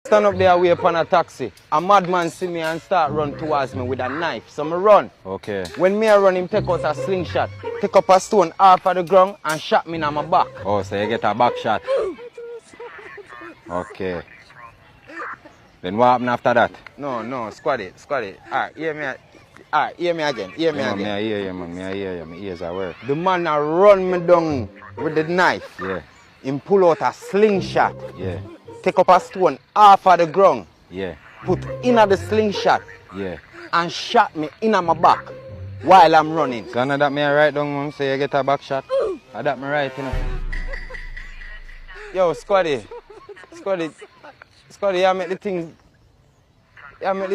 Stand up there away upon a taxi. A madman see me and start run towards me with a knife. So me run. Okay. When me I run, him take out a slingshot, take up a stone off of the ground and shot me in my back. Oh, so you get a back shot. Okay. Then what happened after that? No, squad it. Alright, hear me again. Me I hear you, man. Me I hear you. My ears are work. The man a run me down with the knife. Yeah. Him pull out a slingshot. Yeah. Take up a stone off of the ground. Yeah. Put in the slingshot. Yeah. And shot me in my back while I'm running. So now that me I write down, man, say you get a back shot. That me right, you know. Yo, Squaddy, you make the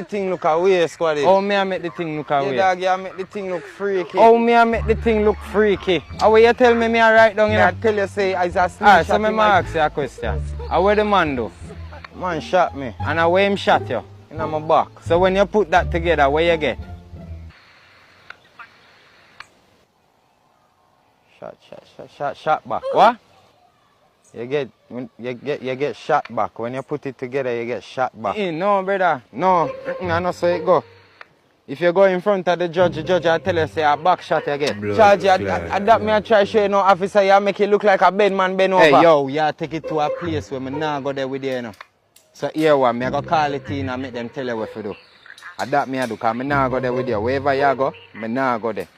thing look away, Squaddy. How me I make the thing look away? Yeah, dog, you make the thing look freaky. How me I make the thing look freaky? How you tell me I write down, you know? I tell you, say, it's a slingshot. Alright, so me ask you a question. How where the man do? Man shot me. And how where him shot you? In my back. So when you put that together, where you get? Shot back. What? You get shot back. When you put it together, you get shot back. No, brother. No. I know so it go. If you go in front of the judge will tell you say a back shot you get. Charge, that me I try show you no officer, you make it look like a bed man bend over. Hey yo, you take it to a place where me nah go there with you, you know. So here one, me I go call it in and make them tell you what to do. And that me I do, because me nah go there with you. Wherever you go, me nah go there.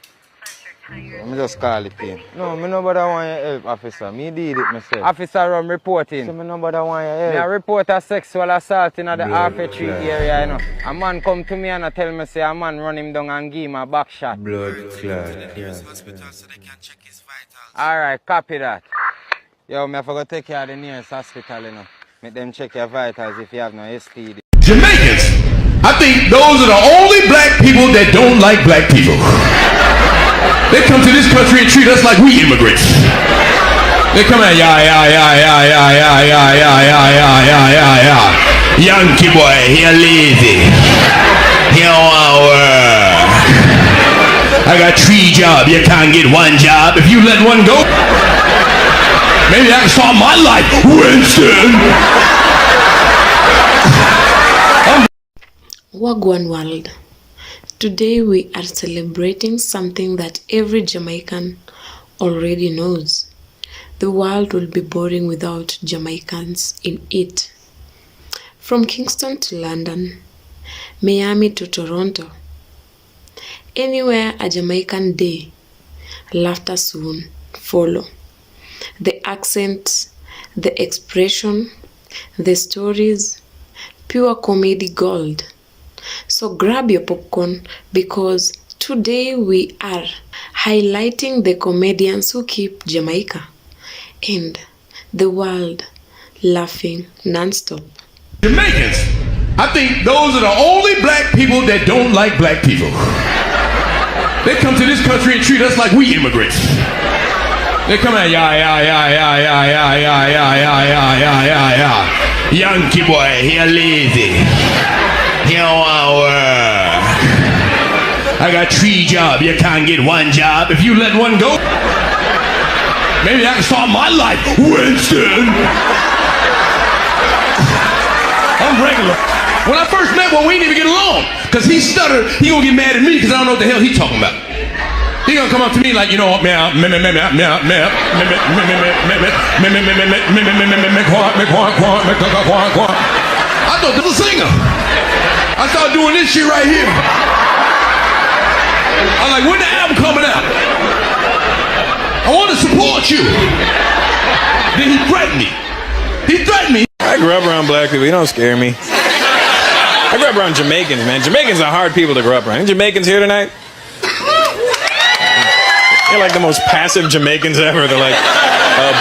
Me just call it in. No, me nobody want your help, officer. Me did it myself. Officer run reporting. So me nobody want your help. Me I report a sexual assault in the RF3 area, you know. A man come to me and tell me say a man run him down and give him a back shot. Blood clot. Yeah. Alright, copy that. Yo, me I forgot to take you to the nearest hospital, you know. Make them check your vitals if you have no STD. Jamaicans, I think those are the only black people that don't like black people. They come to this country and treat us like we immigrants. They come out, yeah. Yankee boy, he lazy. He don't want work. I got 3 jobs, you can't get 1 job. If you let one go, maybe I can start my life, Winston. Wagwan world. Today we are celebrating something that every Jamaican already knows. The world will be boring without Jamaicans in it. From Kingston to London, Miami to Toronto, anywhere a Jamaican day, laughter soon follow. The accent, the expression, the stories, pure comedy gold. So grab your popcorn because today we are highlighting the comedians who keep Jamaica and the world laughing non-stop. Jamaicans, I think those are the only black people that don't like black people. They come to this country and treat us like we immigrants. They come out, yeah. Yankee boy, he lazy. He don't want work. I got 3 jobs, you can't get 1 job. If you let one go, maybe I can start my life, Winston. I'm regular. When I first met one, we didn't even get along. Because he stuttered, he gonna get mad at me because I don't know what the hell he talking about. He gonna come up to me like, you know, I thought this was a singer. I started doing this shit right here. I'm like, when the album coming out? I want to support you. Then he threatened me. I grew up around black people. You don't scare me. I grew up around Jamaicans, man. Jamaicans are hard people to grow up around. Any Jamaicans here tonight? They're like the most passive Jamaicans ever. They're like,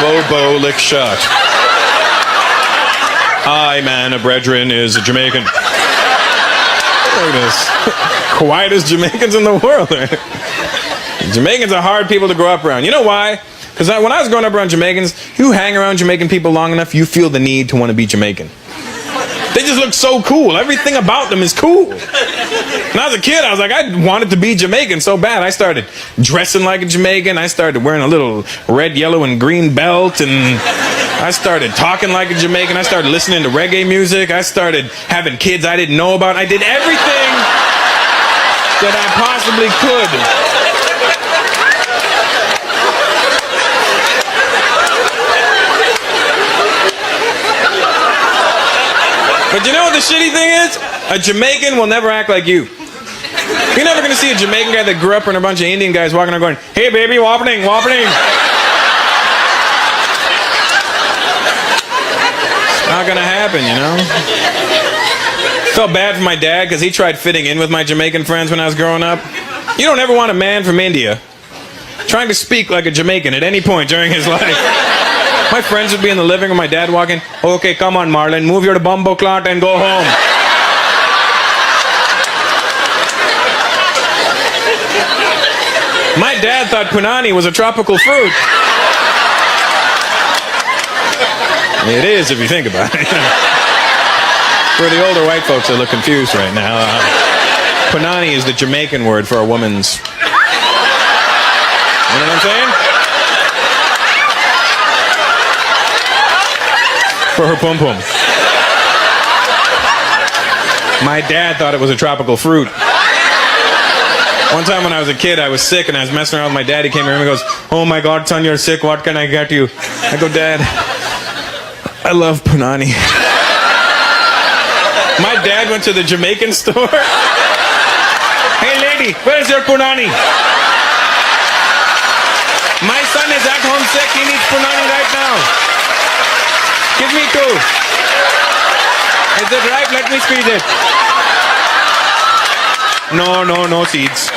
Bobo lick shot. Hi, man, a brethren is a Jamaican. Look at this. Quietest Jamaicans in the world. Jamaicans are hard people to grow up around. You know why? Because when I was growing up around Jamaicans, you hang around Jamaican people long enough, you feel the need to want to be Jamaican. They just look so cool. Everything about them is cool. When I was a kid, I was like, I wanted to be Jamaican so bad. I started dressing like a Jamaican. I started wearing a little red, yellow, and green belt and I started talking like a Jamaican. I started listening to reggae music. I started having kids I didn't know about. I did everything that I possibly could. But you know what the shitty thing is? A Jamaican will never act like you. You're never gonna see a Jamaican guy that grew up with a bunch of Indian guys walking around going, "Hey baby, wappening, wappening." Not gonna happen, you know? Felt bad for my dad because he tried fitting in with my Jamaican friends when I was growing up. You don't ever want a man from India trying to speak like a Jamaican at any point during his life. My friends would be in the living room, my dad walking, "Okay, come on Marlon, move your bumbo clot and go home." My dad thought punani was a tropical fruit. It is if you think about it. For the older white folks that look confused right now, punani is the Jamaican word for a woman's... You know what I'm saying? For her pum-pum. My dad thought it was a tropical fruit. One time when I was a kid, I was sick and I was messing around with my dad. He came here and he goes, "Oh my God, son, you're sick. What can I get you?" I go, "Dad, I love punani." My dad went to the Jamaican store. "Hey lady, where's your punani?" "My son is at home sick. He needs punani right now. Give me 2. Is it ripe? Let me squeeze it." No seeds.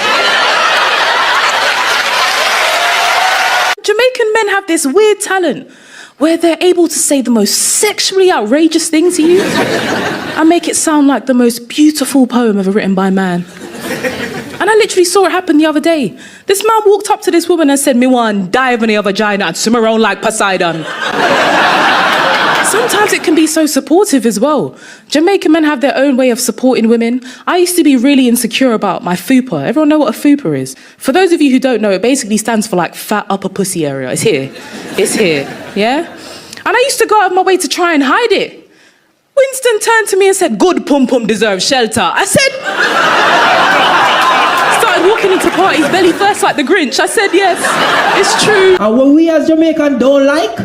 Jamaican men have this weird talent where they're able to say the most sexually outrageous thing to you and make it sound like the most beautiful poem ever written by a man. And I literally saw it happen the other day. This man walked up to this woman and said, "Me want dive in your vagina and swim around like Poseidon." Sometimes it can be so supportive as well. Jamaican men have their own way of supporting women. I used to be really insecure about my fupa. Everyone know what a fupa is? For those of you who don't know, it basically stands for like fat upper pussy area. It's here. It's here. Yeah? And I used to go out of my way to try and hide it. Winston turned to me and said, "Good pum-pum deserves shelter." I said... Started walking into parties belly first like the Grinch. I said, yes, it's true. And what we as Jamaican don't like,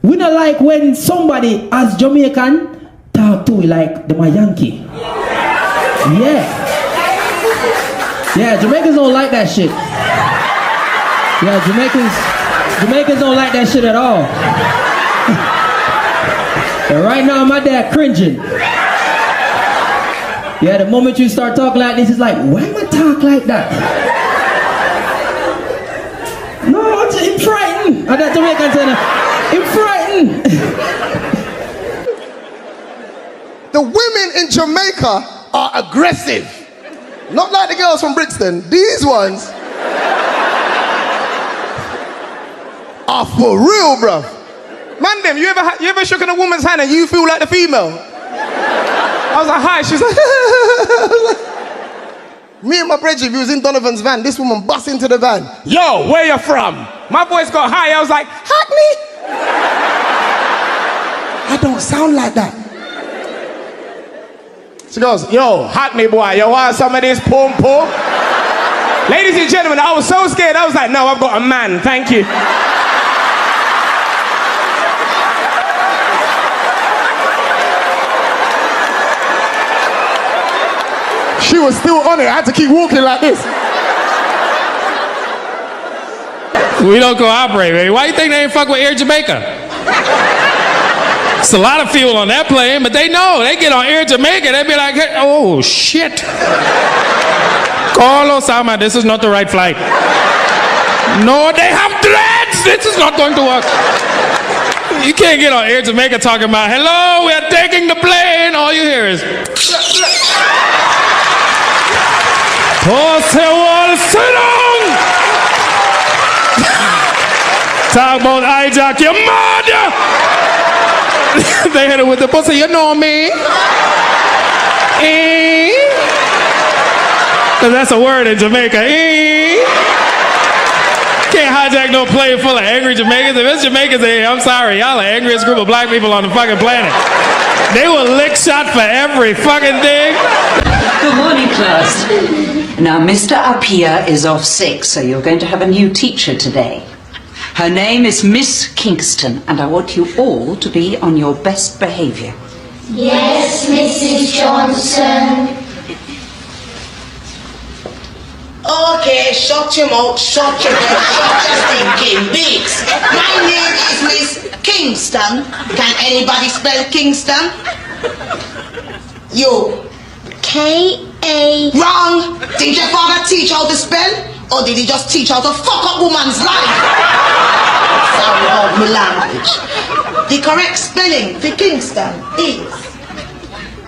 we don't like when somebody as Jamaican talk to we like them a Yankee. Yeah, Jamaicans don't like that shit. Yeah, Jamaicans don't like that shit at all. And right now my dad cringing. Yeah, the moment you start talking like this, it's like, why am I talk like that? No, I'm frightened. And that Jamaican saying, I'm frightened. The women in Jamaica are aggressive. Not like the girls from Brixton. These ones are for real, bruv. Man, them, you ever shook in a woman's hand and you feel like the female? I was like, "Hi." She's like, me and my brethren, we was in Donovan's van. This woman bust into the van. "Yo, where you from?" My voice got high. I was like, "Hackney." I don't sound like that. She goes, "Yo, Hackney boy, you want some of this pum pum?" Ladies and gentlemen, I was so scared. I was like, "No, I've got a man, thank you." She was still on it. I had to keep walking like this. We don't cooperate, baby. Why you think they ain't fuck with Air Jamaica? It's a lot of fuel on that plane, but they know. They get on Air Jamaica, they be like, "Hey, oh, shit. Call Osama, this is not the right flight." "No, they have dreads. This is not going to work." You can't get on Air Jamaica talking about, "Hello, we are taking the plane." All you hear is... Pussy wall, sit down! Talk about hijack your mother! They hit it with the pussy, you know me? Cause that's a word in Jamaica. Can't hijack no plane full of angry Jamaicans. If it's Jamaicans in here, I'm sorry. Y'all the angriest group of black people on the fucking planet. They will lick shot for every fucking thing. Good morning, class. Now, Mr. Up here is off sick, so you're going to have a new teacher today. Her name is Miss Kingston, and I want you all to be on your best behavior. Yes, Mrs. Johnson. Okay, shut your mouth, shut your mouth, shut your stinking beaks. My name is Miss Kingston. Can anybody spell Kingston? You. K-A... Wrong! Did your father teach how to spell? Or did he just teach how to fuck up woman's life? Sorry about my language. The correct spelling for Kingston is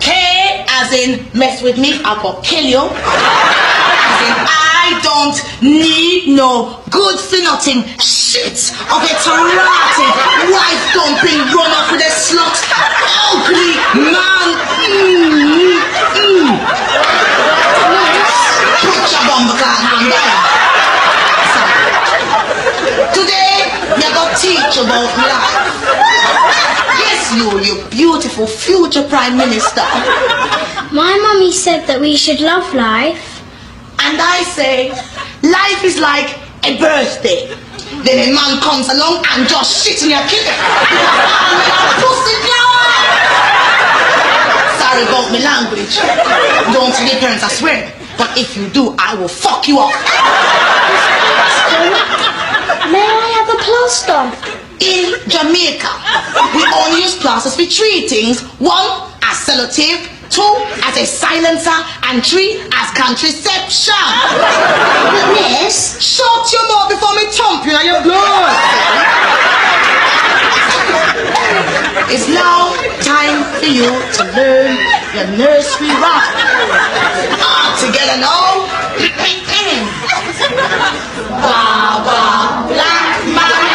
K as in mess with me, I will kill you. As in I don't need no good for nothing shit of a rotten wife dumping run off with a slut ugly man. Put your bumbleclad hand down. Today we're gonna teach about life. Yes, you beautiful future Prime Minister. My mummy said that we should love life. And I say, life is like a birthday. Then a man comes along and just shits in your kidney. Sorry about my language. Don't tell your parents I swear. But if you do, I will fuck you up. May I have a plaster? In Jamaica, we only use plasters for 3 things. 1, as sellotape. 2, as a silencer. And 3, as contraception. Miss? Shut your mouth before me thump you and your blood. It's now time for you to learn your nursery rhyme. All together now. Baba, black man.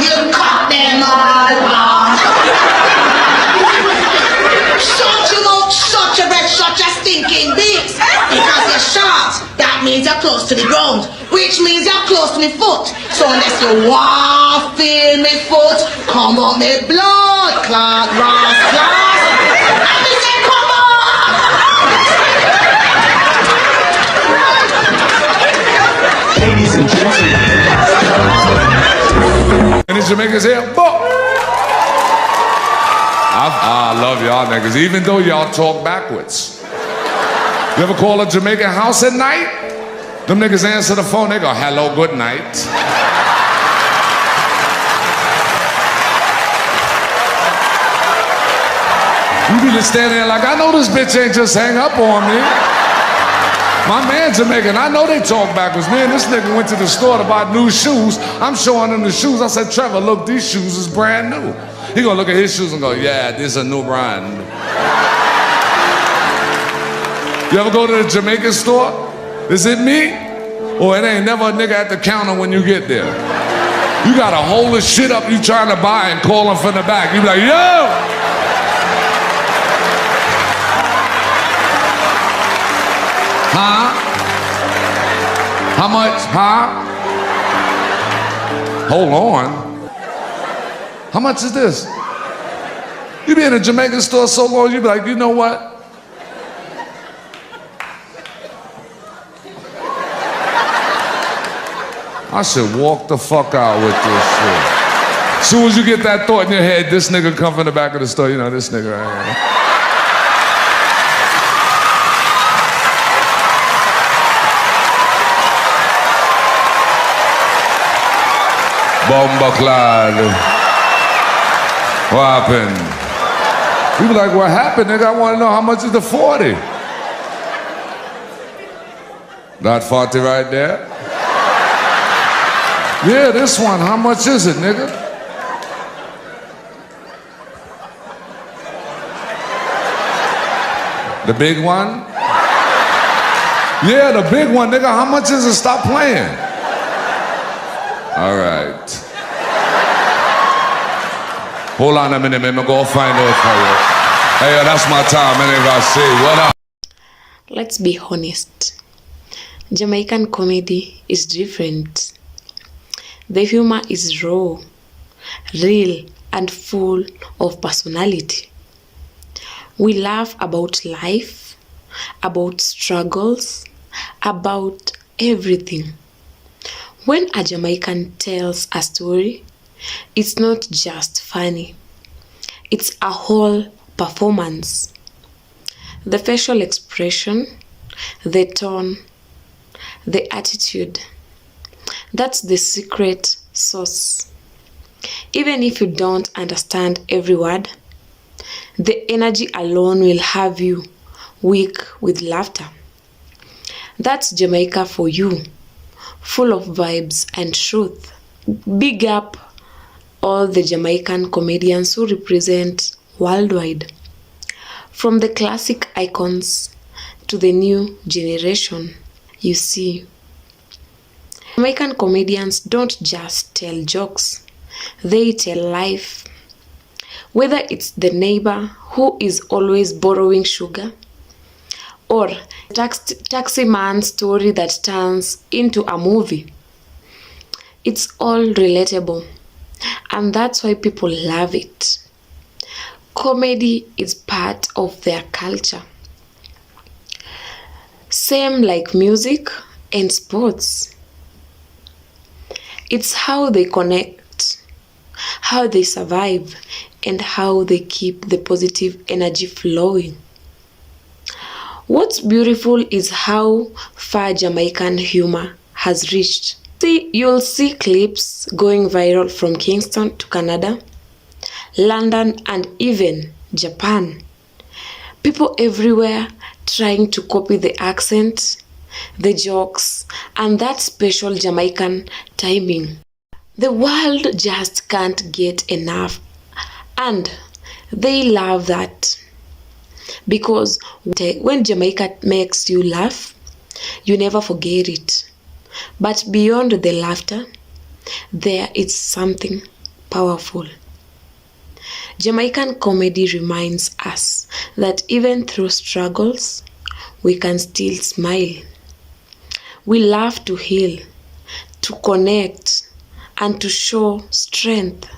You cut them all off. Shut your mouth, shut your breath, shut your stinking beaks. Because you're short, that means you're close to the ground, which means you're close to my foot. So unless you want to feel my foot, come on me blood clot, Ross, and me say come on. Ladies and gentlemen. Any Jamaicans here? I love y'all niggas, even though y'all talk backwards. You ever call a Jamaican house at night? Them niggas answer the phone, they go, hello, good night. You be just standing there like, I know this bitch ain't just hang up on me. My man Jamaican, I know they talk backwards. Me and this nigga went to the store to buy new shoes. I'm showing him the shoes. I said, Trevor, look, these shoes is brand new. He gonna look at his shoes and go, yeah, this is a new brand. You ever go to the Jamaican store? Is it me? Or it ain't never a nigga at the counter when you get there? You gotta hold the shit up you trying to buy and call him from the back. You be like, yo! Huh? How much? Huh? Hold on. How much is this? You be in a Jamaican store so long, you be like, you know what? I should walk the fuck out with this shit. As soon as you get that thought in your head, this nigga come from the back of the store, you know, this nigga right here. Bombaclad. What happened? You be like, what happened, nigga? I want to know how much is the 40? That 40 right there? Yeah, this one. How much is it, nigga? The big one? Yeah, the big one, nigga. How much is it? Stop playing. All right. Hold on a minute, man. I'm gonna go find out for you. Hey, that's my time. Anyway, I say, what up? Let's be honest. Jamaican comedy is different. The humor is raw, real, and full of personality. We laugh about life, about struggles, about everything. When a Jamaican tells a story, it's not just funny. It's a whole performance. The facial expression, the tone, the attitude. That's the secret sauce. Even if you don't understand every word, the energy alone will have you weak with laughter. That's Jamaica for you, full of vibes and truth. Big up all the Jamaican comedians who represent worldwide. From the classic icons to the new generation, you see. Jamaican comedians don't just tell jokes, they tell life. Whether it's the neighbor who is always borrowing sugar, or taxi man's story that turns into a movie. It's all relatable, and that's why people love it. Comedy is part of their culture. Same like music and sports. It's how they connect, how they survive, and how they keep the positive energy flowing. What's beautiful is how far Jamaican humor has reached. You'll see clips going viral from Kingston to Canada, London, and even Japan. People everywhere trying to copy the accent, the jokes, and that special Jamaican timing. The world just can't get enough, and they love that. Because when Jamaica makes you laugh, you never forget it. But beyond the laughter, there is something powerful. Jamaican comedy reminds us that even through struggles, we can still smile. We laugh to heal, to connect, and to show strength.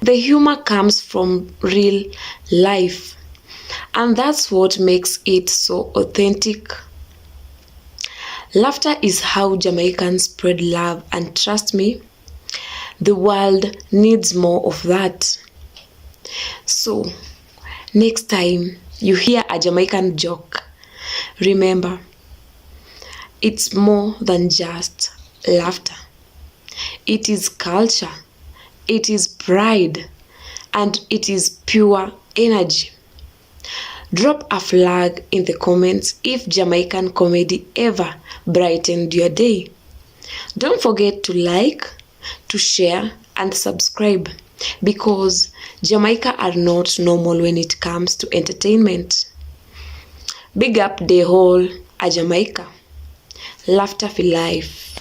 The humor comes from real life, and that's what makes it so authentic. Laughter is how Jamaicans spread love, and trust me, the world needs more of that. So, next time you hear a Jamaican joke, remember, it's more than just laughter. It is culture, it is pride, and it is pure energy. Drop a flag in the comments if Jamaican comedy ever brightened your day. Don't forget to like, to share, and subscribe, because Jamaica are not normal when it comes to entertainment. Big up the whole Jamaica. Laughter for life.